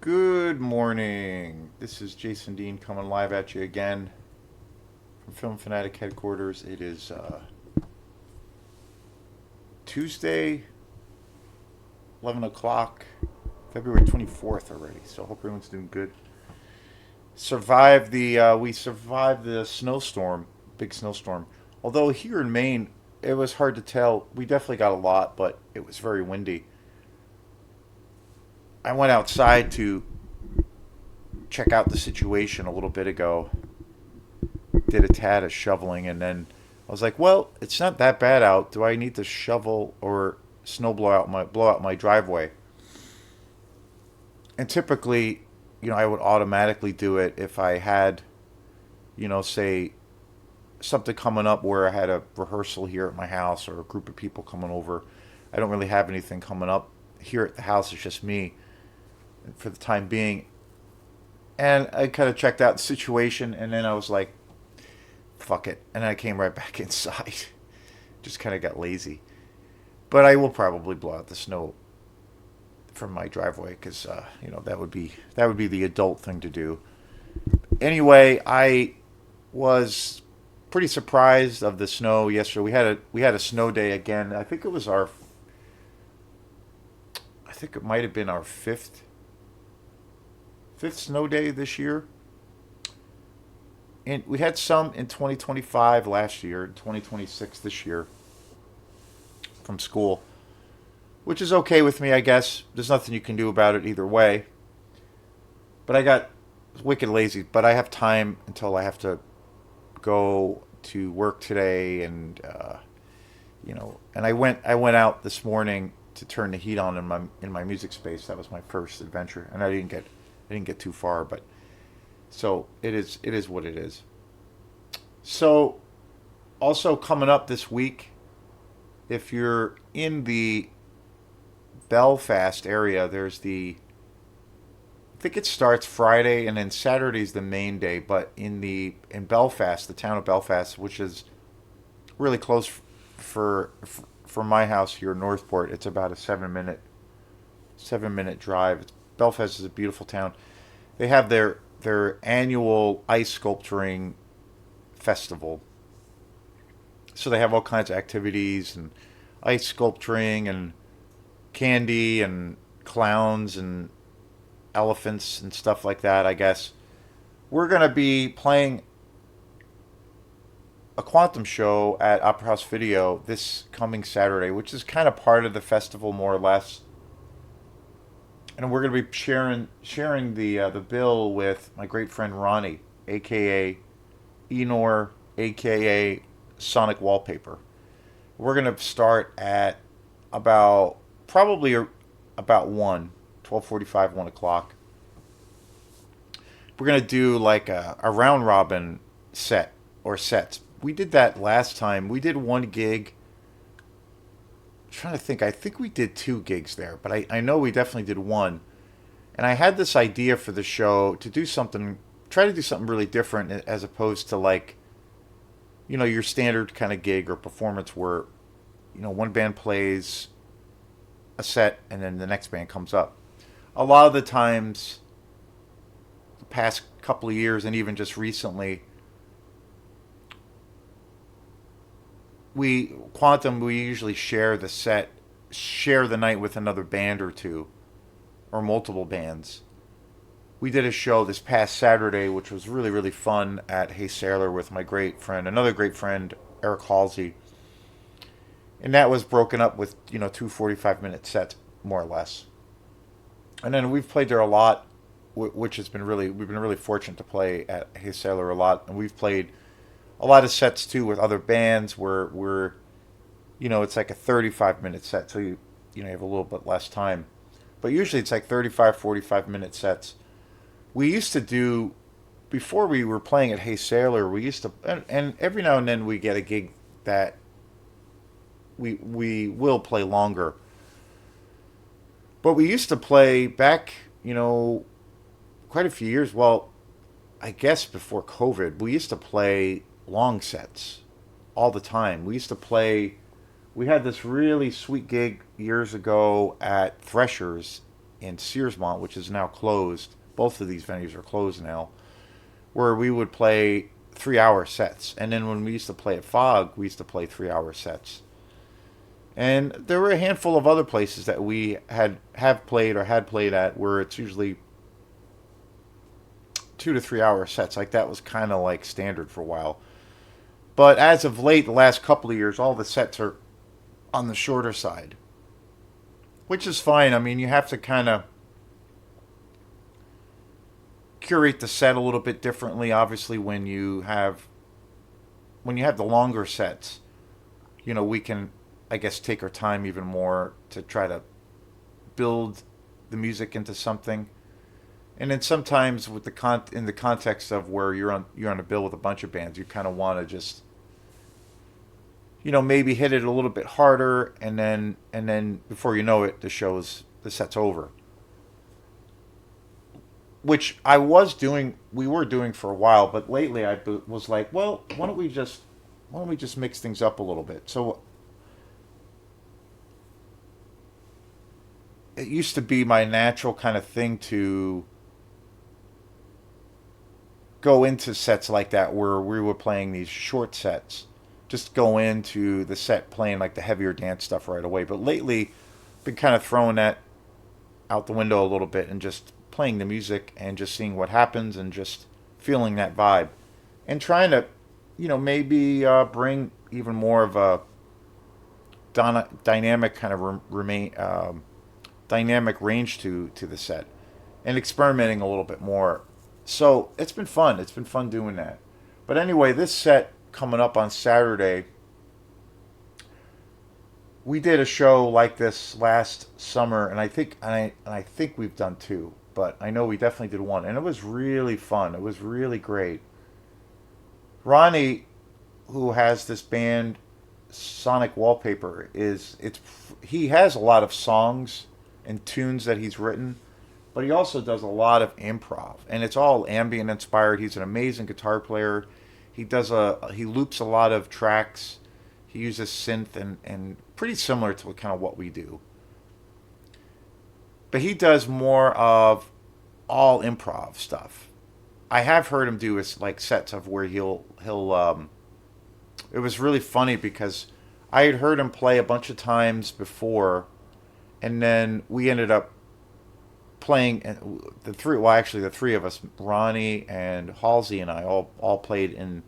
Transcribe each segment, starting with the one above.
Good morning. This is Jason Dean coming live at you again from Film Fanatic headquarters. It is Tuesday, 11 o'clock, February 24th already. So I hope everyone's doing good. We survived the snowstorm, big snowstorm. Although here in Maine, it was hard to tell. We definitely got a lot, but it was very windy. I went outside to check out the situation a little bit ago, did a tad of shoveling, and then I was like, well, it's not that bad out. Do I need to shovel or snow blow out my driveway? And typically, I would automatically do it if I had, say something coming up where I had a rehearsal here at my house or a group of people coming over. I don't really have anything coming up here at the house. It's just me for the time being. And I kind of checked out the situation, and then I was like, fuck it. And I came right back inside. Just kind of got lazy. But I will probably blow out the snow from my driveway because that would be the adult thing to do. Anyway, I was pretty surprised of the snow yesterday. We had a snow day again. I think it might have been our fifth snow day this year. And we had some in 2025 last year, 2026 this year from school, which is okay with me, I guess. There's nothing you can do about it either way. But I got wicked lazy, but I have time until I have to go to work today, and and I went out this morning to turn the heat on in my music space. That was my first adventure, and I didn't get too far, but so it is what it is. So also coming up this week, if you're in the Belfast area, there's I think it starts Friday and then Saturday's the main day, but in Belfast, the town of Belfast, which is really close for my house here in Northport, it's about a 7-minute drive. Belfast is a beautiful town. They have their annual ice sculpturing festival. So they have all kinds of activities and ice sculpturing and candy and clowns and elephants and stuff like that, I guess. We're going to be playing a quantum show at Opera House Video this coming Saturday, which is kind of part of the festival, more or less. And we're going to be sharing the bill with my great friend Ronnie, aka Enor, aka Sonic Wallpaper. We're going to start at about probably about 12:45, 1 o'clock. We're going to do like a round robin set or sets. We did that last time. We did one gig. I'm trying to think. I think we did two gigs there, but I know we definitely did one. And I had this idea for the show to try to do something really different as opposed to like, your standard kind of gig or performance where, one band plays a set and then the next band comes up. A lot of the times, the past couple of years and even just recently, we usually share the night with another band or two or multiple bands. We did a show this past Saturday, which was really, really fun at Hey Sailor with my another great friend, Eric Halsey. And that was broken up with, two 45-minute sets, more or less. And then we've played there a lot, which we've been really fortunate to play at Hey Sailor a lot. And we've played a lot of sets too with other bands where it's like a 35-minute set, so you have a little bit less time. But usually it's like 35, 45-minute sets. We used to do, before we were playing at Hey Sailor, we used to, and every now and then we get a gig that we will play longer. But we used to play back, quite a few years. Well, I guess before COVID, we used to play long sets all the time. We had this really sweet gig years ago at Threshers in Searsmont, which is now closed. Both of these venues are closed now, where we would play 3 hour sets. And then when we used to play at Fog, we used to play 3 hour sets. And there were a handful of other places that we have played or had played at where it's usually 2 to 3 hour sets. Like that was kind of like standard for a while. But as of late, the last couple of years, all the sets are on the shorter side, which is fine. I mean, you have to kind of curate the set a little bit differently. Obviously, when you have the longer sets, we can, I guess, take our time even more to try to build the music into something. And then sometimes with in the context of where you're on a bill with a bunch of bands, you kind of want to just maybe hit it a little bit harder, and then before you know it, the set's over. Which we were doing for a while, but lately was like, well, why don't we just mix things up a little bit? So it used to be my natural kind of thing to go into sets like that where we were playing these short sets. Just go into the set playing like the heavier dance stuff right away. But lately, been kind of throwing that out the window a little bit and just playing the music and just seeing what happens and just feeling that vibe and trying to, maybe bring even more of a dynamic kind of remain dynamic range to the set and experimenting a little bit more. So it's been fun. It's been fun doing that. But anyway, this set coming up on Saturday, we did a show like this last summer, and I think we've done two, but I know we definitely did one, and it was really fun. It was really great. Ronnie, who has this band Sonic Wallpaper, he has a lot of songs and tunes that he's written, but he also does a lot of improv, and it's all ambient inspired. He's an amazing guitar player. He loops a lot of tracks. He uses synth and pretty similar to kind of what we do. But he does more of all improv stuff. I have heard him do his like sets of where he'll. It was really funny because I had heard him play a bunch of times before, and then we ended up playing the three of us, Ronnie and Halsey and I, all played in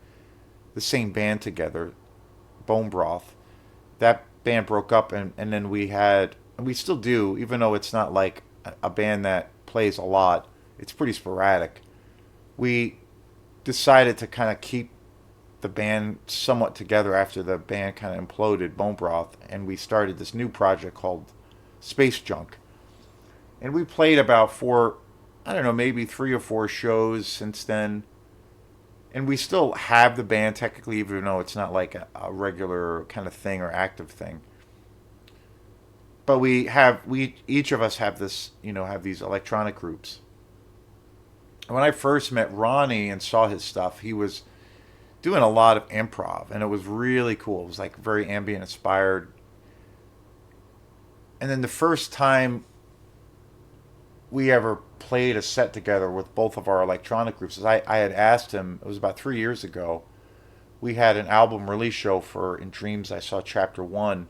the same band together, Bone Broth. That band broke up, and then we still do, even though it's not like a band that plays a lot. It's pretty sporadic. We decided to kind of keep the band somewhat together after the band kind of imploded, Bone Broth, and we started this new project called Space Junk. And we played about I don't know, maybe 3 or 4 shows since then. And we still have the band technically, even though it's not like a regular kind of thing or active thing. But we each of us have these electronic groups. When I first met Ronnie and saw his stuff, he was doing a lot of improv, and it was really cool. It was like very ambient inspired. And then the first time we ever played a set together with both of our electronic groups, I had asked him, it was about 3 years ago, we had an album release show for In Dreams I Saw Chapter 1,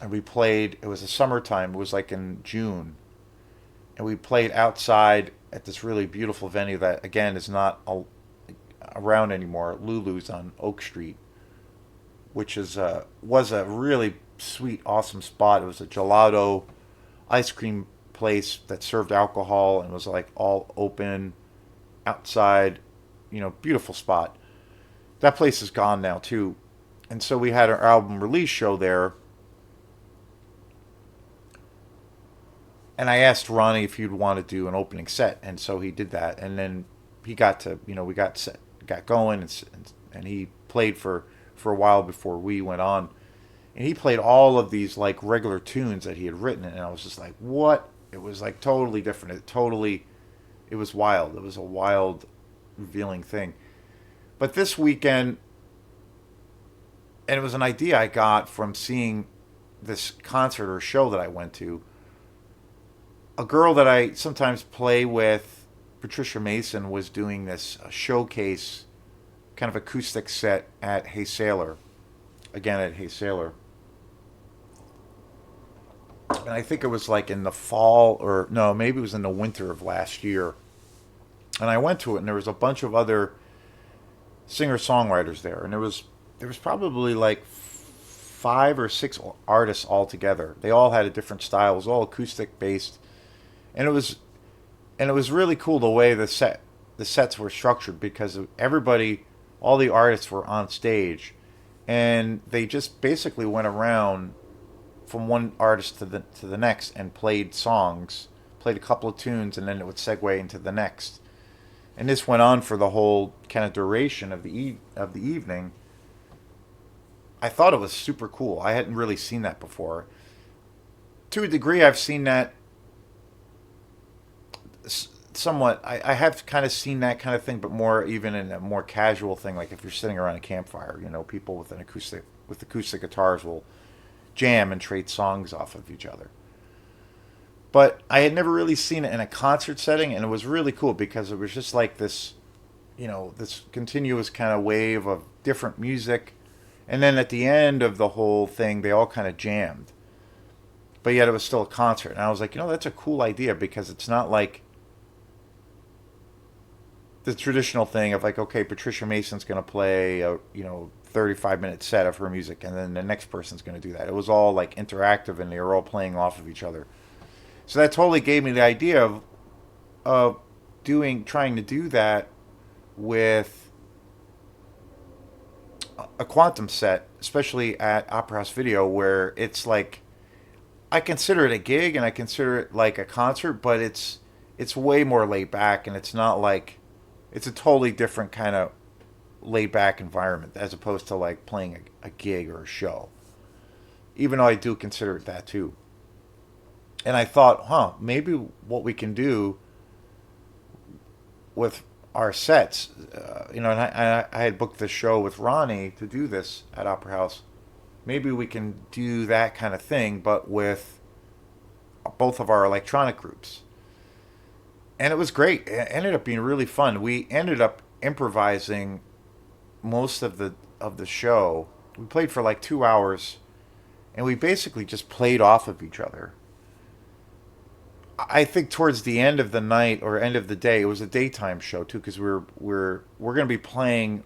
and we played, it was the summertime, it was like in June, and we played outside at this really beautiful venue that, again, is not around anymore, Lulu's on Oak Street, which was a really sweet, awesome spot. It was a gelato ice cream place that served alcohol and was like all open outside, beautiful spot. That place is gone now too. And so we had our album release show there. And I asked Ronnie if he'd want to do an opening set, and so he did that. And then he got to, we got going, and he played for a while before we went on. And he played all of these like regular tunes that he had written, and I was just like, what? It was like totally different. It was wild. It was a wild, revealing thing. But this weekend, and it was an idea I got from seeing this concert or show that I went to. a girl that I sometimes play with, Patricia Mason, was doing this showcase kind of acoustic set at Hey Sailor, again at Hey Sailor. And I think it was like in the fall, or no, maybe it was in the winter of last year. And I went to it, and there was a bunch of other singer songwriters there, and there was probably like five or six artists all together. They all had a different style. It was all acoustic based, and it was really cool the way the sets were structured because everybody, all the artists were on stage, and they just basically went around from one artist to the next and played songs, played a couple of tunes, and then it would segue into the next. And this went on for the whole kind of duration of the evening. I thought it was super cool. I hadn't really seen that before. To a degree, I've seen that somewhat. I have kind of seen that kind of thing, but more even in a more casual thing, like if you're sitting around a campfire, people with acoustic guitars will jam and trade songs off of each other. But I had never really seen it in a concert setting, and it was really cool because it was just like this, this continuous kind of wave of different music. And then at the end of the whole thing, they all kind of jammed. But yet it was still a concert. And I was like, that's a cool idea because it's not like the traditional thing of like, okay, Patricia Mason's going to play a, 35-minute set of her music, and then the next person's going to do that. It was all like interactive, and they were all playing off of each other. So that totally gave me the idea of trying to do that with a quantum set, especially at Opera House Video, where it's like I consider it a gig and I consider it like a concert, but it's way more laid back, and it's not like it's a totally different kind of laid back environment as opposed to like playing a gig or a show. Even though I do consider it that too. And I thought, maybe what we can do with our sets, and I had booked this show with Ronnie to do this at Opera House. Maybe we can do that kind of thing, but with both of our electronic groups. And it was great. It ended up being really fun. We ended up improvising most of the show. We played for like 2 hours, and we basically just played off of each other. I think towards the end of the night or end of the day, it was a daytime show too, because we're going to be playing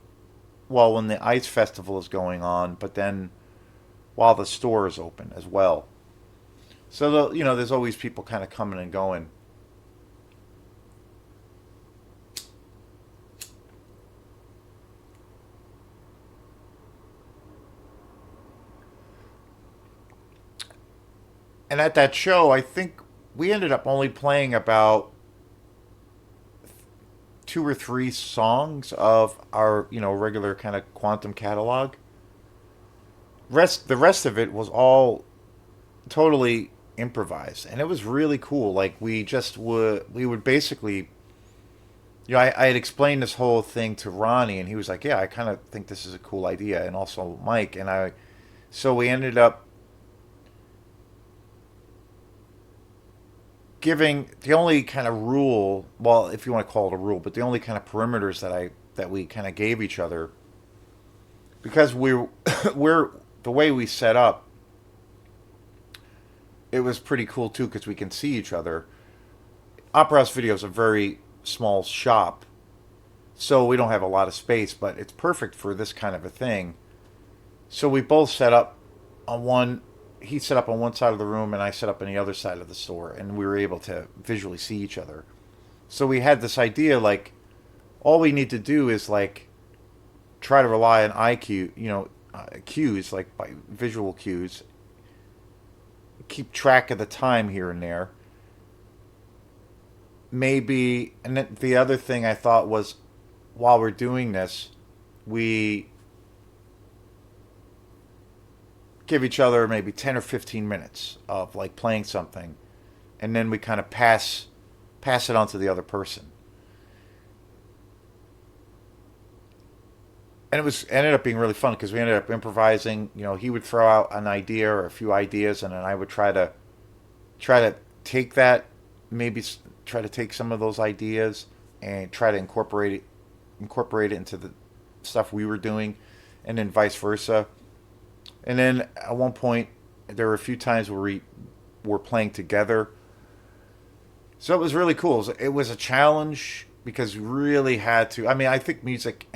well when the ice festival is going on, but then while the store is open as well. So there's always people kind of coming and going. And at that show, I think we ended up only playing about two or three songs of our regular kind of quantum catalog. The rest of it was all totally improvised, and it was really cool. Like we would basically, I had explained this whole thing to Ronnie, and he was like, yeah, I kind of think this is a cool idea, and also Mike. So we ended up giving the only kind of rule, well, if you want to call it a rule, but the only kind of perimeters that we kind of gave each other, because we're the way we set up, it was pretty cool too because we can see each other. Opera House Video is a very small shop, so we don't have a lot of space, but it's perfect for this kind of a thing. So we both set up on one. He set up on one side of the room, and I set up on the other side of the store, and we were able to visually see each other. So we had this idea, like, all we need to do is like try to rely on IQ, cues, like by visual cues. Keep track of the time here and there. Maybe, and then the other thing I thought was, while we're doing this, we give each other maybe 10 or 15 minutes of like playing something, and then we kind of pass it on to the other person. And ended up being really fun because we ended up improvising. He would throw out an idea or a few ideas, and then I would try to take that maybe try to take some of those ideas and try to incorporate it into the stuff we were doing, and then vice versa. And then at one point, there were a few times where we were playing together. So it was really cool. It was a challenge because we really had to. I mean, I think music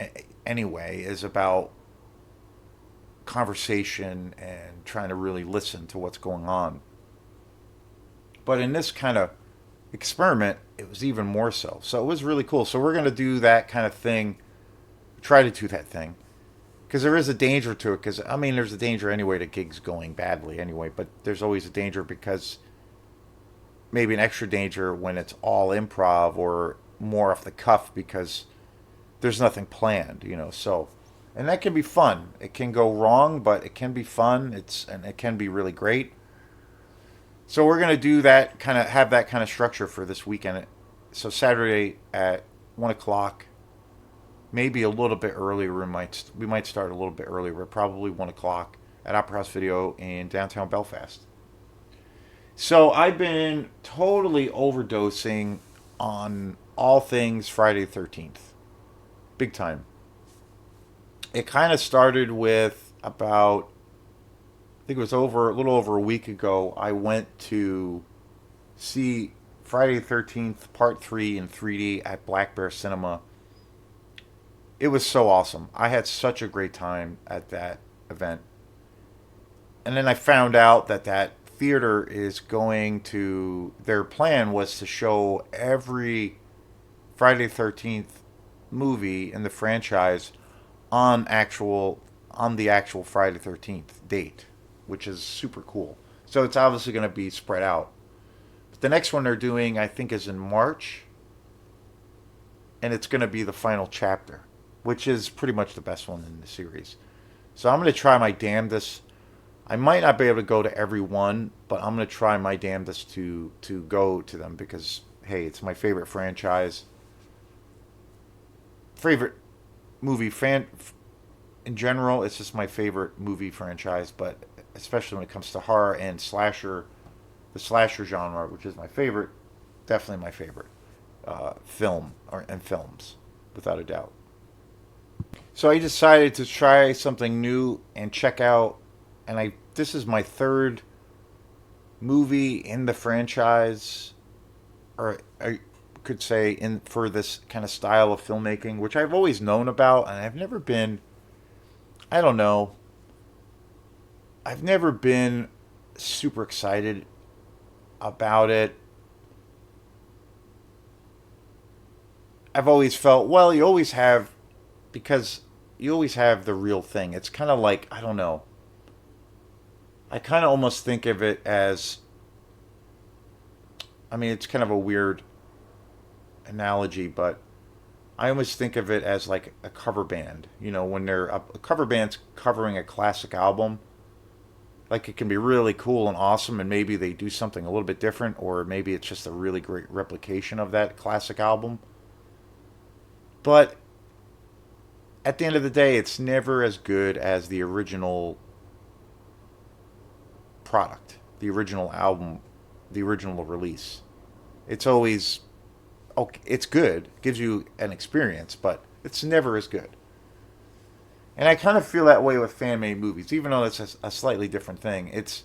anyway is about conversation and trying to really listen to what's going on. But in this kind of experiment, it was even more so. So it was really cool. So we're going to do that kind of thing, try to do that thing. Because there is a danger to it. Because, I mean, there's a danger anyway to gigs going badly anyway. But there's always a danger because maybe an extra danger when it's all improv or more off the cuff because there's nothing planned, you know. So, and that can be fun. It can go wrong, but it can be fun. And it can be really great. So we're gonna do that kind of have that kind of structure for this weekend. So Saturday at 1 o'clock, maybe a little bit earlier. We might start a little bit earlier. We're probably 1 o'clock at Opera House Video in downtown Belfast. So I've been totally overdosing on all things Friday the 13th, big time. It kind of started with about I think it was over a little over a week ago. I went to see Friday the 13th Part 3 in 3D at Black Bear Cinema. It was so awesome. I had such a great time at that event. And then I found out that that theater is going to their plan was to show every Friday the 13th movie in the franchise on the actual Friday the 13th date, which is super cool. So it's obviously going to be spread out. But the next one they're doing, I think, is in March, and it's going to be the final chapter, which is pretty much the best one in the series. So I'm going to try my damnedest. I might not be able to go to every one, but I'm going to try my damnedest to go to them because hey, it's my favorite franchise, favorite movie fan in general. It's just my favorite movie franchise, but especially when it comes to horror and slasher, the slasher genre, which is my favorite, definitely my favorite film or and films, without a doubt. So I decided to try something new and check out, and I this is my third movie in the franchise, or I could say in for this kind of style of filmmaking, which I've always known about, and I've never been. I don't know. I've never been super excited about it. I've always felt, well, you always have, because you always have the real thing. It's kind of like, I don't know. I kind of almost think of it as, I mean, it's kind of a weird analogy, but I almost think of it as like a cover band. You know, when a cover band's covering a classic album, like it can be really cool and awesome, and maybe they do something a little bit different, or maybe it's just a really great replication of that classic album. But at the end of the day, it's never as good as the original product, the original album, the original release. It's always okay. It's good, gives you an experience, but it's never as good. And I kind of feel that way with fan made movies, even though it's a slightly different thing. It's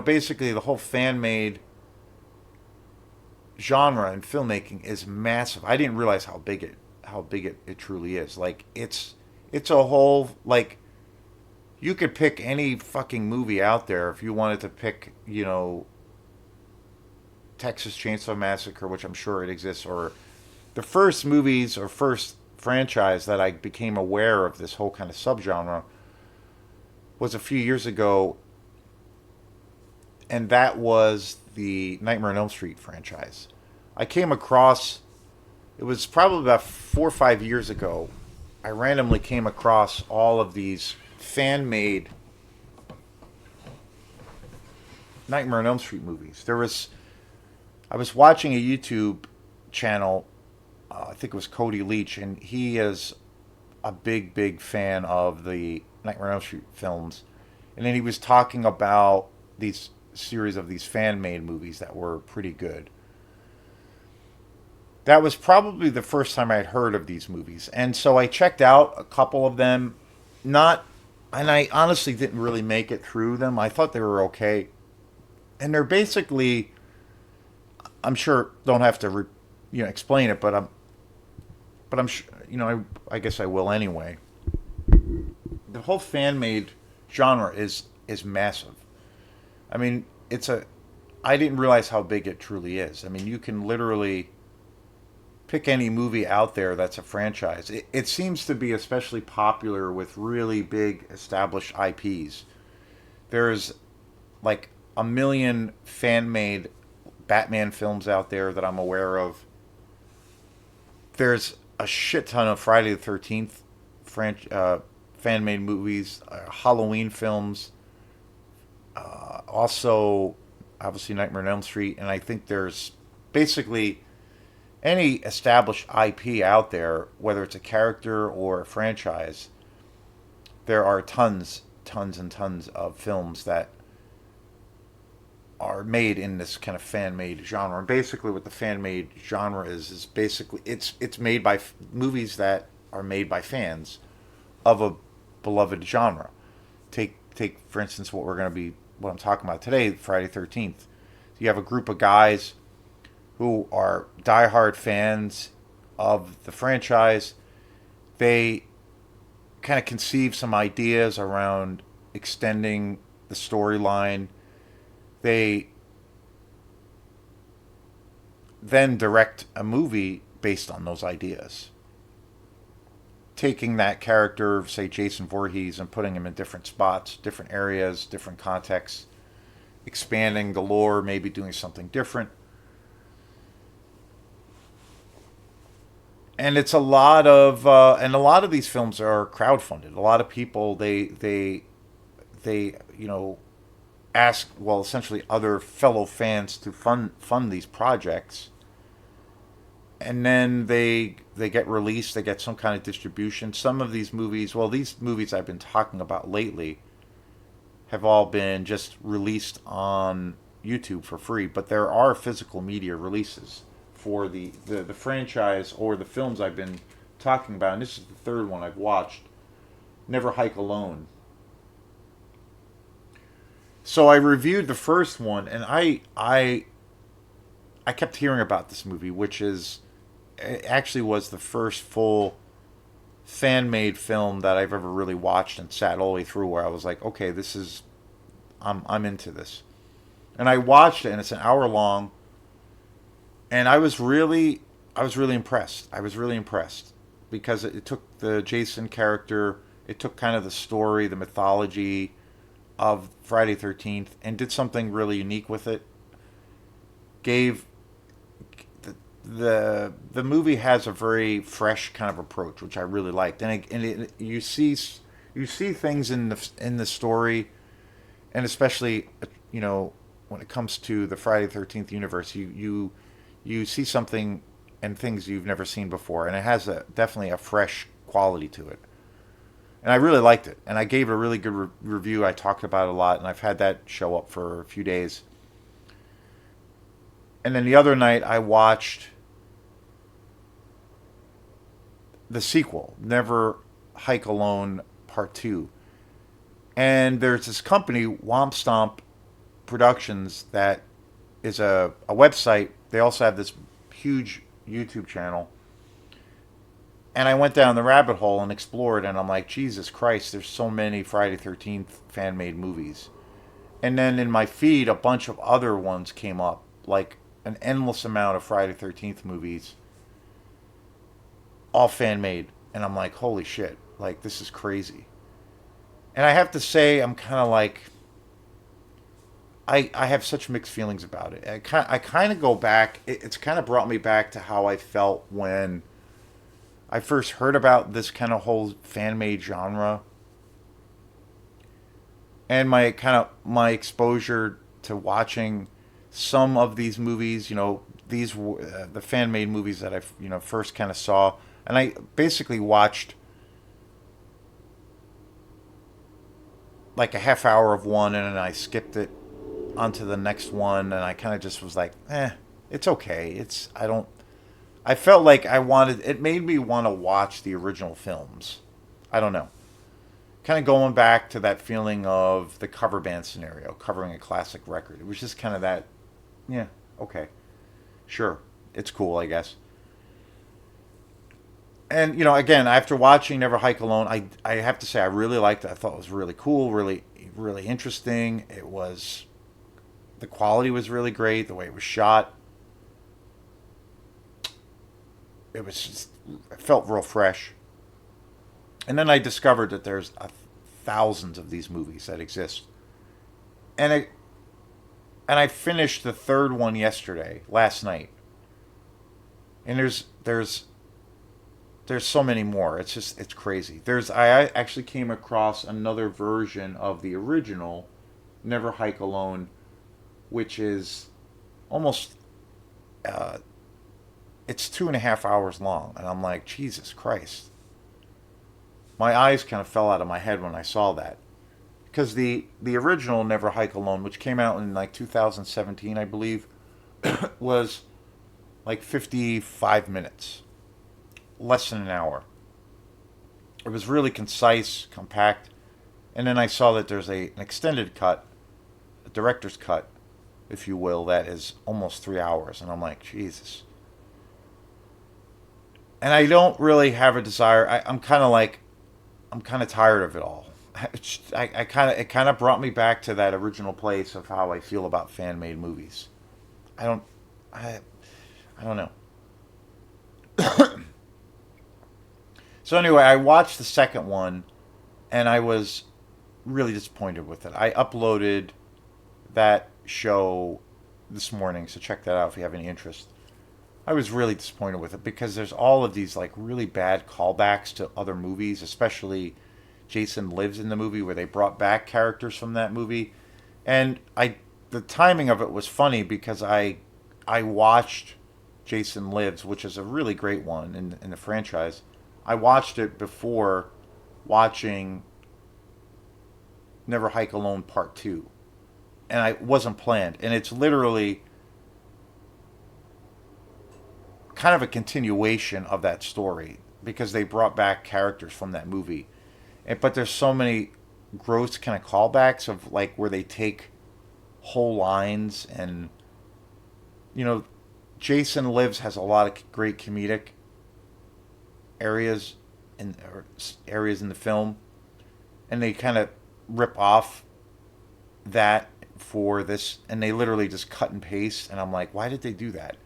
basically the whole fan made genre in filmmaking is massive. I didn't realize how big it truly is. Like it's a whole like you could pick any fucking movie out there if you wanted to pick, Texas Chainsaw Massacre, which I'm sure it exists, or the first movies or first franchise that I became aware of this whole kind of subgenre was a few years ago, and that was the Nightmare on Elm Street franchise. I came across it was probably about 4 or 5 years ago. I randomly came across all of these fan made Nightmare on Elm Street movies. I was watching a YouTube channel. I think it was Cody Leach, and he is a big, big fan of the Nightmare on Elm Street films. And then he was talking about these series of these fan made movies that were pretty good. that was probably the first time I'd heard of these movies. And so I checked out a couple of them, not, and I honestly didn't really make it through them. I thought they were okay. And they're basically, I'm sure, don't have to, explain it, but I'm sure, I guess I will anyway. The whole fan made genre is massive. I mean, I didn't realize how big it truly is. I mean, you can literally pick any movie out there that's a franchise. It seems to be especially popular with really big established IPs. There's like a million fan made Batman films out there that I'm aware of. There's a shit ton of Friday the 13th fan made movies, Halloween films, also obviously Nightmare on Elm Street, and I think there's basically any established IP out there, whether it's a character or a franchise. There are tons and tons of films that are made in this kind of fan made genre. And basically, what the fan made genre is basically it's made by movies that are made by fans of a beloved genre. Take for instance what I'm talking about today, Friday 13th. You have a group of guys who are diehard fans of the franchise. They kind of conceive some ideas around extending the storyline. They then direct a movie based on those ideas, taking that character, say Jason Voorhees, and putting him in different spots, different areas, different contexts, expanding the lore, maybe doing something different. And it's a lot of these films are crowdfunded. A lot of people they ask, well, essentially other fellow fans to fund these projects, and then they get released. They get some kind of distribution. Some of these movies, well, these movies I've been talking about lately, have all been just released on YouTube for free. But there are physical media releases for the franchise or the films I've been talking about. And this is the third one I've watched. Never Hike Alone. So I reviewed the first one, and I kept hearing about this movie, which is it actually was the first full fan made film that I've ever really watched and sat all the way through, where I was like, okay, I'm into this. And I watched it, and it's an hour long, and I was really impressed. I was really impressed because it took the Jason character, it took kind of the story, the mythology of Friday 13th, and did something really unique with it. Gave the movie has a very fresh kind of approach, which I really liked, you see things in the story, and especially when it comes to the Friday 13th universe, you see something and things you've never seen before, and it has definitely a fresh quality to it. And I really liked it, and I gave it a really good review. I talked about it a lot, and I've had that show up for a few days. And then the other night, I watched the sequel, Never Hike Alone Part 2. And there's this company, Womp Stomp Productions, that is a website. They also have this huge YouTube channel. And I went down the rabbit hole and explored, and I'm like, Jesus Christ, there's so many Friday 13th fan made movies. And then in my feed, a bunch of other ones came up, like an endless amount of Friday 13th movies, all fan made. And I'm like, holy shit, like, this is crazy. And I have to say, I'm kind of like, I have such mixed feelings about it. I kind of go back, it's kind of brought me back to how I felt when I first heard about this kind of whole fan made genre, and my exposure to watching some of these movies. These were the fan made movies that I first kind of saw, and I basically watched like a half hour of one, and then I skipped it onto the next one, and I kind of just was like, it's okay. I felt like I wanted. It made me want to watch the original films. I don't know. Kind of going back to that feeling of the cover band scenario, covering a classic record. It was just kind of that. Yeah. Okay. Sure. It's cool, I guess. And again, after watching Never Hike Alone, I have to say I really liked it. I thought it was really cool, really interesting. It was the quality was really great. The way it was shot, it was just it felt real fresh. And then I discovered that there's thousands of these movies that exist, and I finished the third one yesterday, last night, and there's so many more. It's crazy. I actually came across another version of the original Never Hike Alone, which is almost uh, it's 2.5 hours long, and I'm like, Jesus Christ. My eyes kind of fell out of my head when I saw that, because the original Never Hike Alone, which came out in like 2017, I believe, was like 55 minutes, less than an hour. It was really concise, compact. And then I saw that there's an extended cut, a director's cut, if you will, that is almost 3 hours. And I'm like, Jesus. And I don't really have a desire. I'm kind of like, I'm kind of tired of it all. It kind of brought me back to that original place of how I feel about fan made movies. I don't, I, I don't know. So anyway, I watched the second one, and I was really disappointed with it. I uploaded that show this morning, so check that out if you have any interest. I was really disappointed with it because there's all of these like really bad callbacks to other movies, especially Jason Lives in the movie where they brought back characters from that movie. And I the timing of it was funny because I watched Jason Lives, which is a really great one in the franchise. I watched it before watching Never Hike Alone Part 2. And I wasn't planned. And it's literally kind of a continuation of that story because they brought back characters from that movie. But there's so many gross kind of callbacks of like where they take whole lines and you know Jason Lives has a lot of great comedic areas areas in the film, and they kind of rip off that for this, and they literally just cut and paste, and I'm like, why did they do that?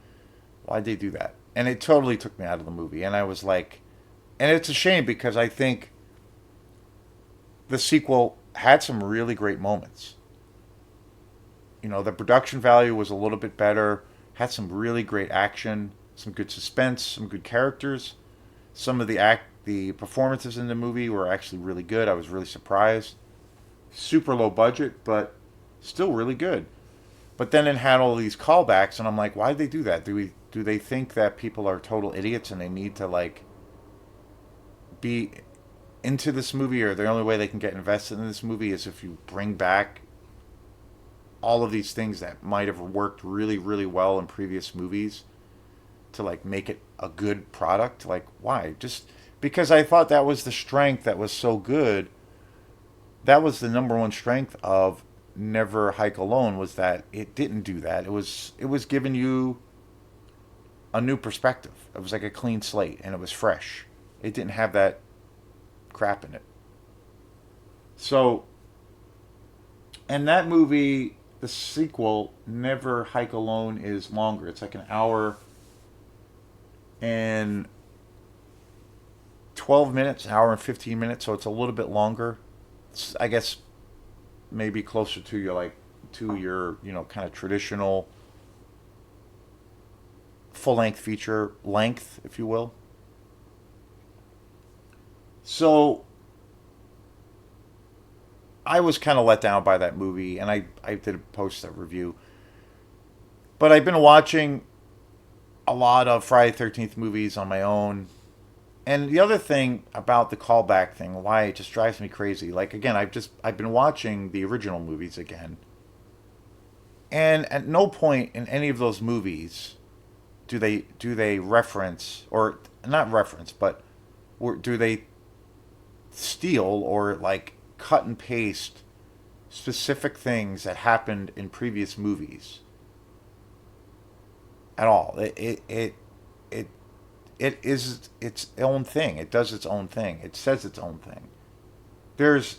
Why did they do that? And it totally took me out of the movie, and I was like, and it's a shame because I think the sequel had some really great moments. The production value was a little bit better, had some really great action, some good suspense, some good characters. Some of the performances in the movie were actually really good. I was really surprised. Super low budget, but still really good. But then it had all these callbacks, and I'm like, why did they do that? Do they think that people are total idiots and they need to like be into this movie, or the only way they can get invested in this movie is if you bring back all of these things that might have worked really, really well in previous movies to like make it a good product? Like, why? Just because I thought that was the strength that was so good. That was the number one strength of Never Hike Alone, was that it didn't do that. It was giving you a new perspective. It was like a clean slate, and it was fresh. It didn't have that crap in it. So, and that movie, the sequel, Never Hike Alone, is longer. It's like an hour and 12 minutes, an hour and 15 minutes, so it's a little bit longer. I guess maybe closer to your kind of traditional full length feature length, if you will. So I was kind of let down by that movie, and I did post a review. But I've been watching a lot of Friday the 13th movies on my own. And the other thing about the callback thing, why it just drives me crazy. Like, again, I've been watching the original movies again. And at no point in any of those movies do they reference, or not reference, but or do they steal or like cut and paste specific things that happened in previous movies at all? It it is its own thing. It does its own thing. It says its own thing. There's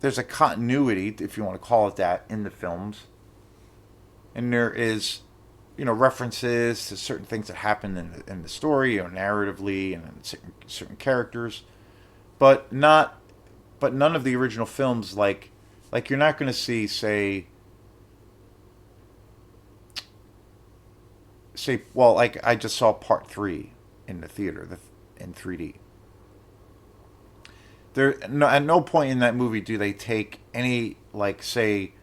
there's a continuity, if you want to call it that, in the films, and there is, references to certain things that happen in the story or narratively and in certain characters, but not but none of the original films, like you're not going to see, say well, like I just saw part 3 in the theater, in 3D. There, no, at no point in that movie do they take any, like, say,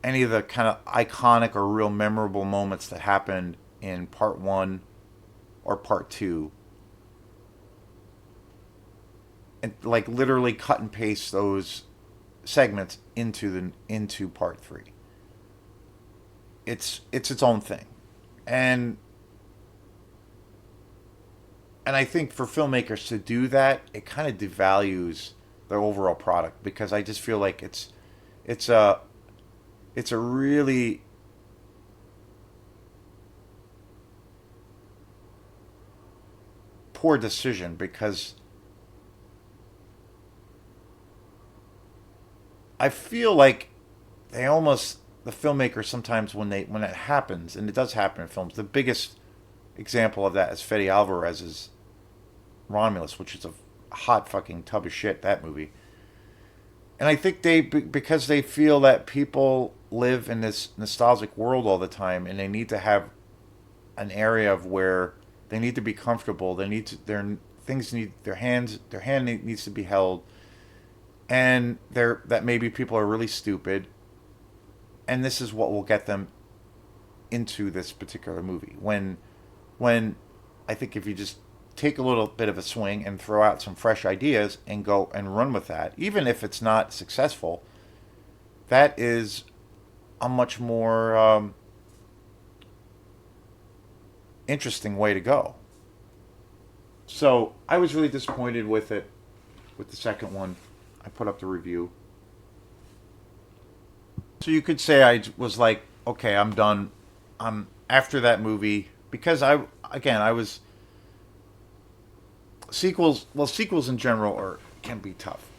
any of the kind of iconic or real memorable moments that happened in part 1 or part 2, and like literally cut and paste those segments into part 3. It's its own thing. And I think for filmmakers to do that, it kind of devalues their overall product, because I just feel like it's a it's a really poor decision, because I feel like the filmmakers sometimes, when it happens, and it does happen in films. The biggest example of that is Fede Alvarez's Romulus, which is a hot fucking tub of shit, that movie. And I think because they feel that people live in this nostalgic world all the time, and they need to have an area of where they need to be comfortable. They need to their things need their hand needs to be held, and that maybe people are really stupid, and this is what will get them into this particular movie. When I think if you just take a little bit of a swing and throw out some fresh ideas and go and run with that, even if it's not successful, that is a much more interesting way to go. So I was really disappointed with it, with the second one. I put up the review. So you could say I was like, okay, I'm done. I'm after that movie, because I was sequels. Well, sequels in general can be tough.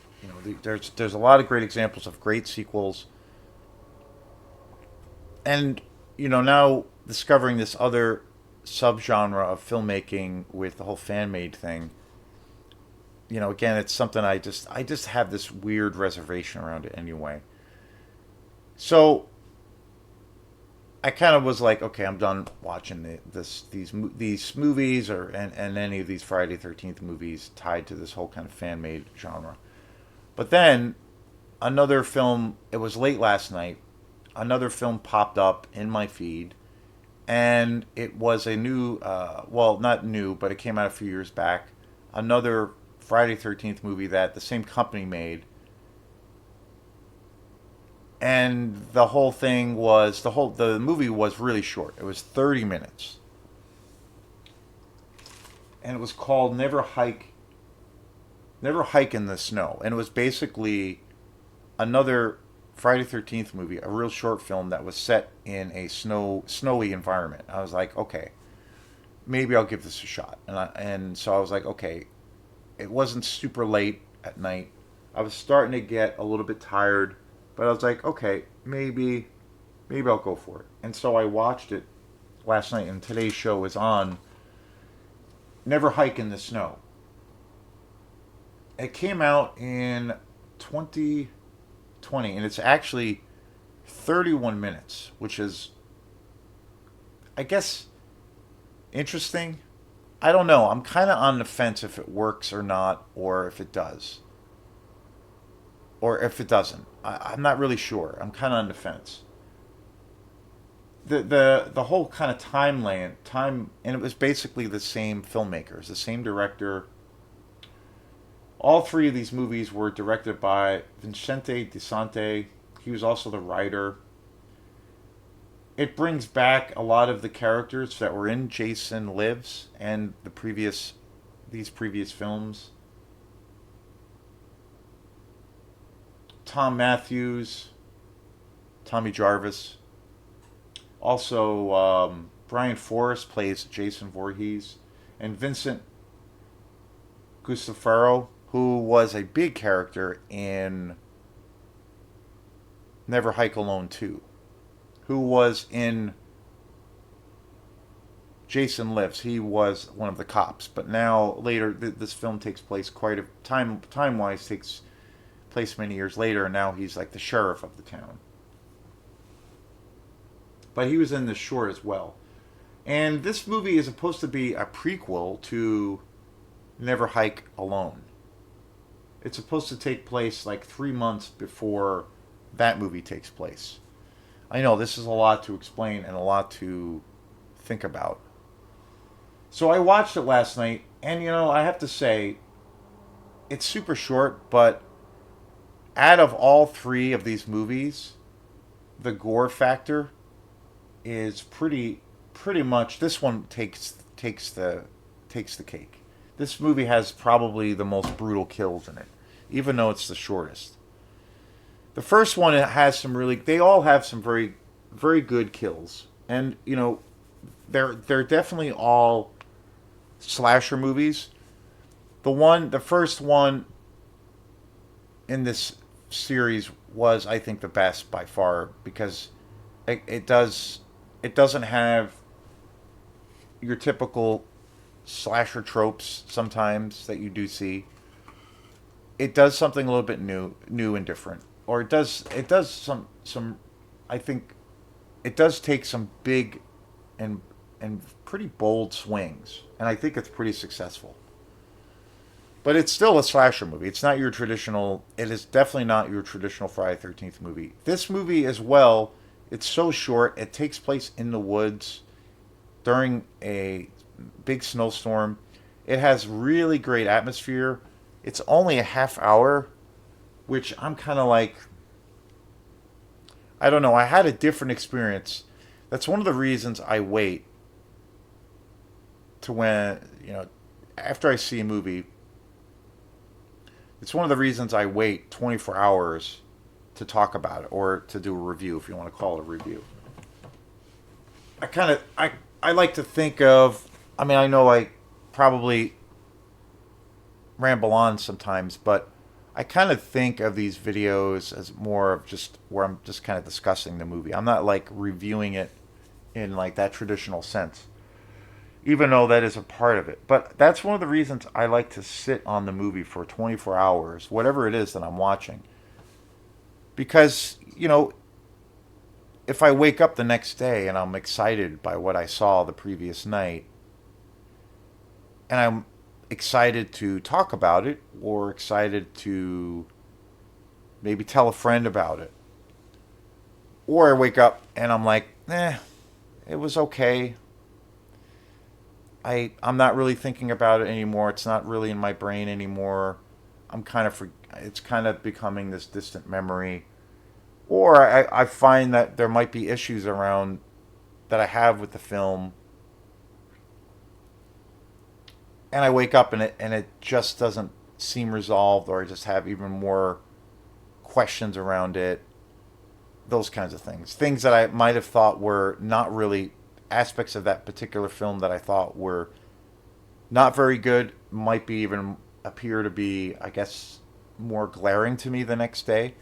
There's a lot of great examples of great sequels, and now discovering this other subgenre of filmmaking with the whole fan made thing. Again, it's something I just have this weird reservation around it anyway. So I kind of was like, okay, I'm done watching these movies, and any of these Friday 13th movies tied to this whole kind of fan made genre. But then another film. It was late last night. Another film popped up in my feed, and it was a new, well, not new, but it came out a few years back. Another Friday 13th movie that the same company made, and the movie was really short. It was 30 minutes, and it was called Never Hike in the Snow, and it was basically another Friday 13th movie, a real short film that was set in a snowy environment. I was like, okay, maybe I'll give this a shot, and so I was like, okay. It wasn't super late at night. I was starting to get a little bit tired, but I was like, okay, maybe I'll go for it. And so I watched it last night, and today's show is on Never Hike in the Snow. It came out in 2020, and it's actually 31 minutes, which is, I guess, interesting. I don't know. I'm kind of on the fence if it works or not, or if it does, or if it doesn't. I'm not really sure. I'm kind of on the fence. The whole kind of and it was basically the same filmmakers, the same director. All three of these movies were directed by Vincente Di Sante. He was also the writer. it brings back a lot of the characters that were in Jason Lives and these previous films. Tom Matthews, Tommy Jarvis, also Brian Forrest plays Jason Voorhees, and Vincent Gustafaro, who was a big character in Never Hike Alone 2, who was in Jason Lives. He was one of the cops, but now later this film takes place quite a time wise takes place many years later, and now he's like the sheriff of the town. But he was in the short as well. And this movie is supposed to be a prequel to Never Hike Alone. It's supposed to take place like 3 months before that movie takes place. I know this is a lot to explain and a lot to think about. So I watched it last night, and I have to say, it's super short, but out of all three of these movies, the gore factor is pretty much this one takes the cake. This movie has probably the most brutal kills in it, even though it's the shortest. The first one has some really they all have some very very good kills. And they're definitely all slasher movies. The first one in this series was, I think, the best by far, because it doesn't have your typical slasher tropes sometimes that you do see. It does something a little bit new and different, or it does some. I think it does take some big and pretty bold swings, and I think it's pretty successful. But it's still a slasher movie. It's not your traditional. It is definitely not your traditional Friday 13th movie. This movie as well. It's so short. It takes place in the woods during a big snowstorm. It has really great atmosphere. It's only a half hour, which I'm kind of like, I don't know. I had a different experience. That's one of the reasons I wait to when, after I see a movie. It's one of the reasons I wait 24 hours to talk about it, or to do a review, if you want to call it a review. I like to think of, I mean, I know I probably ramble on sometimes, but I kind of think of these videos as more of just where I'm just kind of discussing the movie. I'm not like reviewing it in like that traditional sense, even though that is a part of it. But that's one of the reasons I like to sit on the movie for 24 hours, whatever it is that I'm watching. Because, if I wake up the next day and I'm excited by what I saw the previous night, and I'm excited to talk about it, or excited to maybe tell a friend about it, or I wake up and I'm like, it was okay. I'm not really thinking about it anymore. It's not really in my brain anymore. It's kind of becoming this distant memory. Or I find that there might be issues around that I have with the film, and I wake up and it just doesn't seem resolved, or I just have even more questions around it. Those kinds of things that I might have thought were not really aspects of that particular film that I thought were not very good, might be even appear to be, I guess, more glaring to me the next day.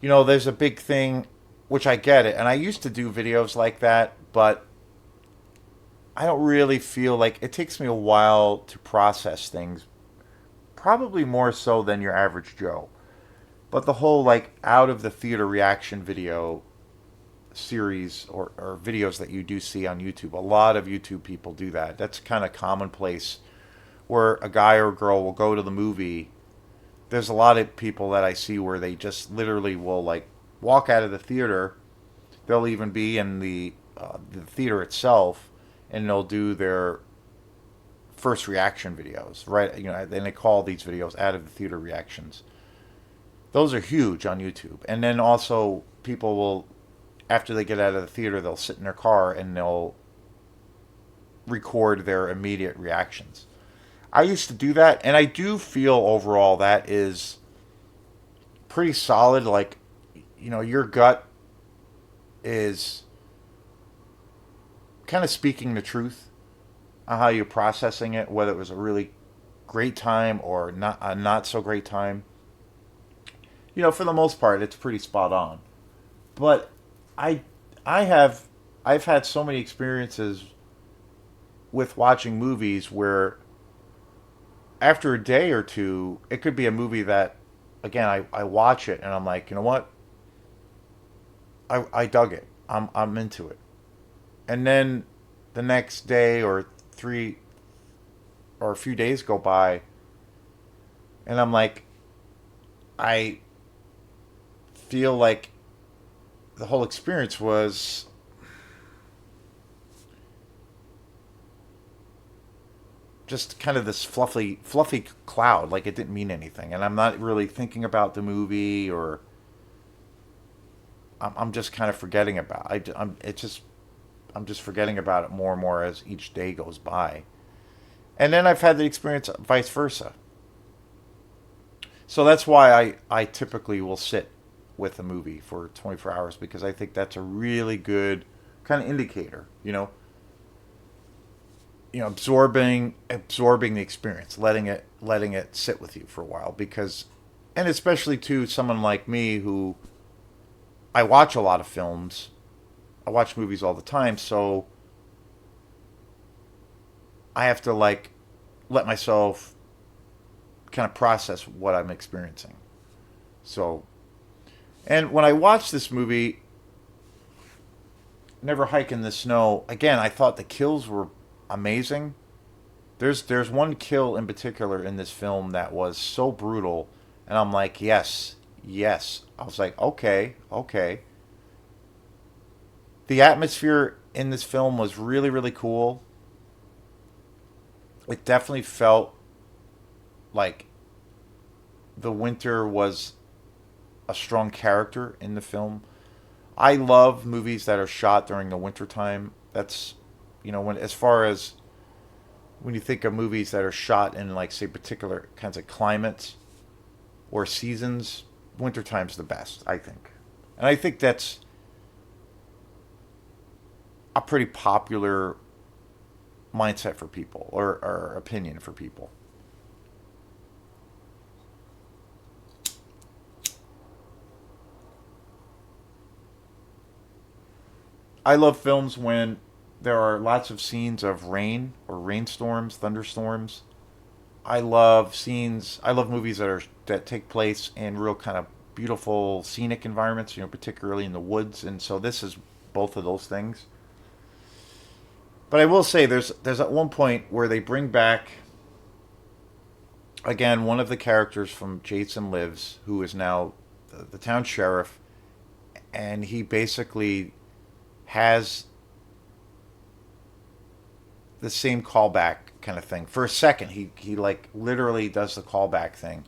There's a big thing, which I get it, and I used to do videos like that, but I don't really feel like it takes me a while to process things, probably more so than your average Joe. But the whole like out of the theater reaction video series, or videos that you do see on YouTube, a lot of YouTube people do that. That's kind of commonplace, where a guy or a girl will go to the movie. There's a lot of people that I see where they just literally will like walk out of the theater. They'll even be in the theater itself, and they'll do their first reaction videos, right? And they call these videos out of the theater reactions. Those are huge on YouTube. And then also people will after they get out of the theater, they'll sit in their car and they'll record their immediate reactions. I used to do that, and I do feel overall that is pretty solid. Like, your gut is kind of speaking the truth on how you're processing it, whether it was a really great time or not a not so great time. For the most part, it's pretty spot on. But I, I have, I've had so many experiences with watching movies where after a day or two, it could be a movie that, again, I watch it and I'm like, you know what? I dug it. I'm into it. And then the next day or three or a few days go by and I'm like, I feel like the whole experience was just kind of this fluffy cloud, like it didn't mean anything, and I'm not really thinking about the movie, or I'm just kind of forgetting about. I'm just forgetting about it more and more as each day goes by, and then I've had the experience vice versa. So that's why I typically will sit with a movie for 24 hours because I think that's a really good kind of indicator. Absorbing the experience, letting it sit with you for a while, because, and especially to someone like me who I watch a lot of films, I watch movies all the time, so I have to like let myself kind of process what I'm experiencing. So, and when I watched this movie, Never Hike in the Snow, again, I thought the kills were amazing. There's one kill in particular in this film that was so brutal, and I'm like, yes, yes. I was like, okay, okay. The atmosphere in this film was really, really cool. It definitely felt like the winter was a strong character in the film. I love movies that are shot during the winter time. That's, when, as far as when you think of movies that are shot in, like, say, particular kinds of climates or seasons, wintertime's the best, I think. And I think that's a pretty popular mindset for people, or opinion for people. I love films when there are lots of scenes of rain or rainstorms, thunderstorms. I love movies that take place in real kind of beautiful scenic environments, particularly in the woods, and so this is both of those things. But I will say there's at one point where they bring back again one of the characters from Jason Lives, who is now the town sheriff, and he basically has the same callback kind of thing. For a second, he like literally does the callback thing,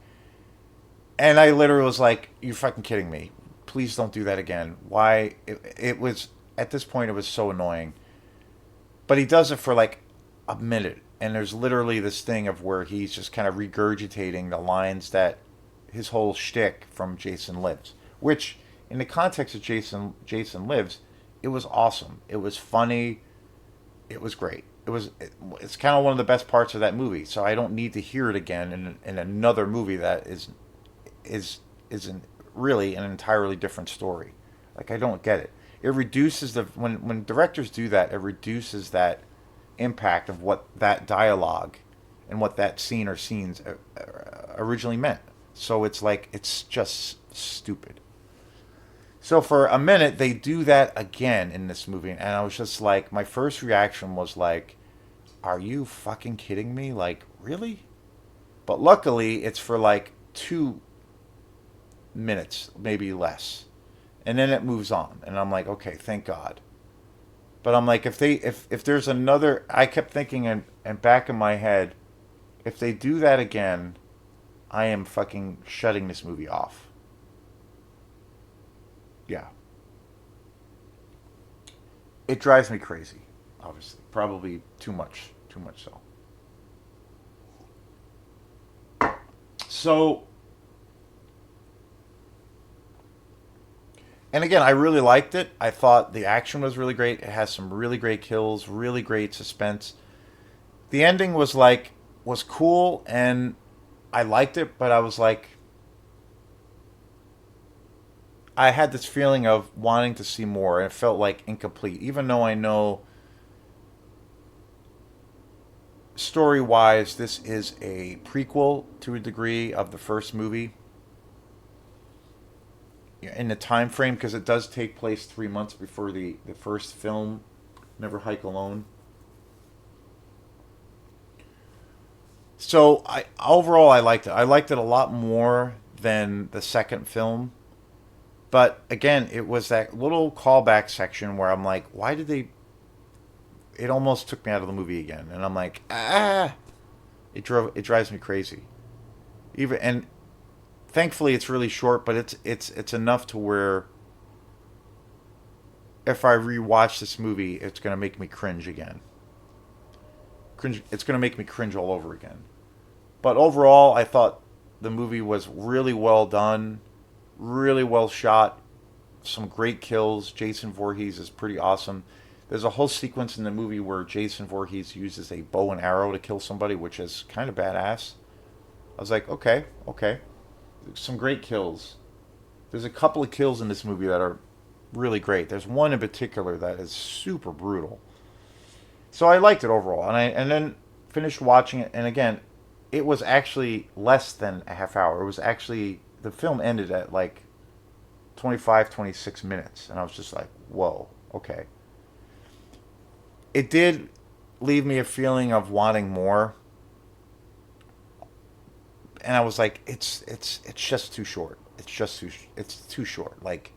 and I literally was like, "You're fucking kidding me! Please don't do that again." Why? It was at this point it was so annoying, but he does it for like a minute, and there's literally this thing of where he's just kind of regurgitating the lines that his whole shtick from Jason Lives, which in the context of Jason Lives, it was awesome. It was funny. It was great. It's kind of one of the best parts of that movie. So I don't need to hear it again in another movie that is isn't really an entirely different story. Like, I don't get it. It reduces the when directors do that, it reduces that impact of what that dialogue and what that scene or scenes originally meant. So it's like it's just stupid. So for a minute they do that again in this movie, and I was just like, my first reaction was like, "Are you fucking kidding me? Like, really?" But luckily, it's for like 2 minutes, maybe less, and then it moves on, and I'm like, okay, thank God. But I'm like, if there's another, I kept thinking and back in my head, if they do that again, I am fucking shutting this movie off. Yeah. It drives me crazy, obviously. Probably too much so. So, and again, I really liked it. I thought the action was really great. It has some really great kills, really great suspense. The ending was cool and I liked it, but I was like I had this feeling of wanting to see more and it felt like incomplete even though I know story-wise this is a prequel to a degree of the first movie in the time frame because it does take place 3 months before the first film Never Hike Alone. So I overall I liked it. I liked it a lot more than the second film. But again, it was that little callback section where I'm like, why did they? It almost took me out of the movie again, and I'm like, ah, it drives me crazy. Even and thankfully it's really short, but it's enough to where if I rewatch this movie, it's gonna make me cringe again. Cringe. It's gonna make me cringe all over again. But overall, I thought the movie was really well done, really well shot, some great kills. Jason Voorhees is pretty awesome. There's a whole sequence in the movie where Jason Voorhees uses a bow and arrow to kill somebody, which is kind of badass. I was like, okay, okay. Some great kills. There's a couple of kills in this movie that are really great. There's one in particular that is super brutal. So I liked it overall, and then finished watching it. And again, it was actually less than a half hour. It was actually the film ended at like 25, 26 minutes, and I was just like, whoa, okay. It did leave me a feeling of wanting more, and I was like, it's just too short. It's too short. Like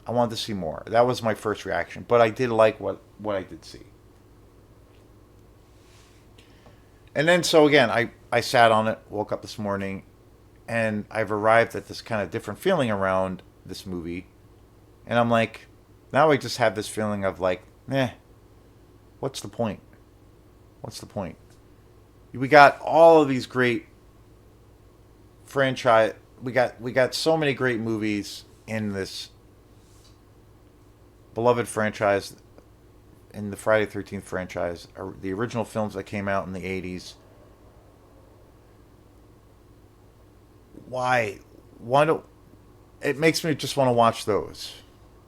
I wanted to see more. That was my first reaction, but I did like what I did see. And then so again, I sat on it, woke up this morning, and I've arrived at this kind of different feeling around this movie, and I'm like, now I just have this feeling of like, what's the point? What's the point? We got all of these great franchise. We got so many great movies in this beloved franchise, in the Friday 13th franchise, or the original films that came out in the 80s. Why? Why don't it makes me just want to watch those?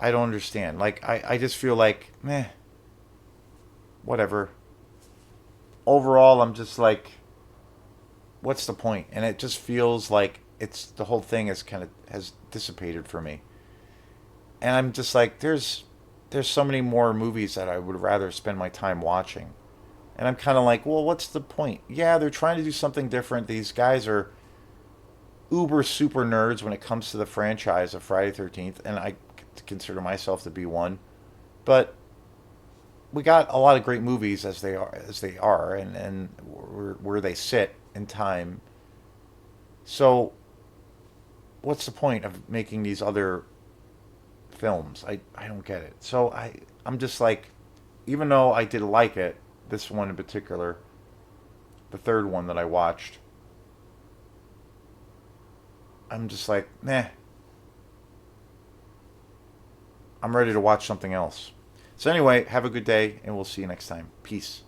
I don't understand. Like I just feel like, whatever. Overall, I'm just like, what's the point? And it just feels like it's the whole thing is kind of has dissipated for me. And I'm just like, there's so many more movies that I would rather spend my time watching. And I'm kind of like, well, what's the point? Yeah, they're trying to do something different. These guys are uber super nerds when it comes to the franchise of Friday 13th, and I consider myself to be one. But we got a lot of great movies as they are, and where they sit in time. So what's the point of making these other films? I don't get it. So I'm just like, even though I did like it, this one in particular, the third one that I watched, I'm just like, I'm ready to watch something else. So anyway, have a good day, and we'll see you next time. Peace.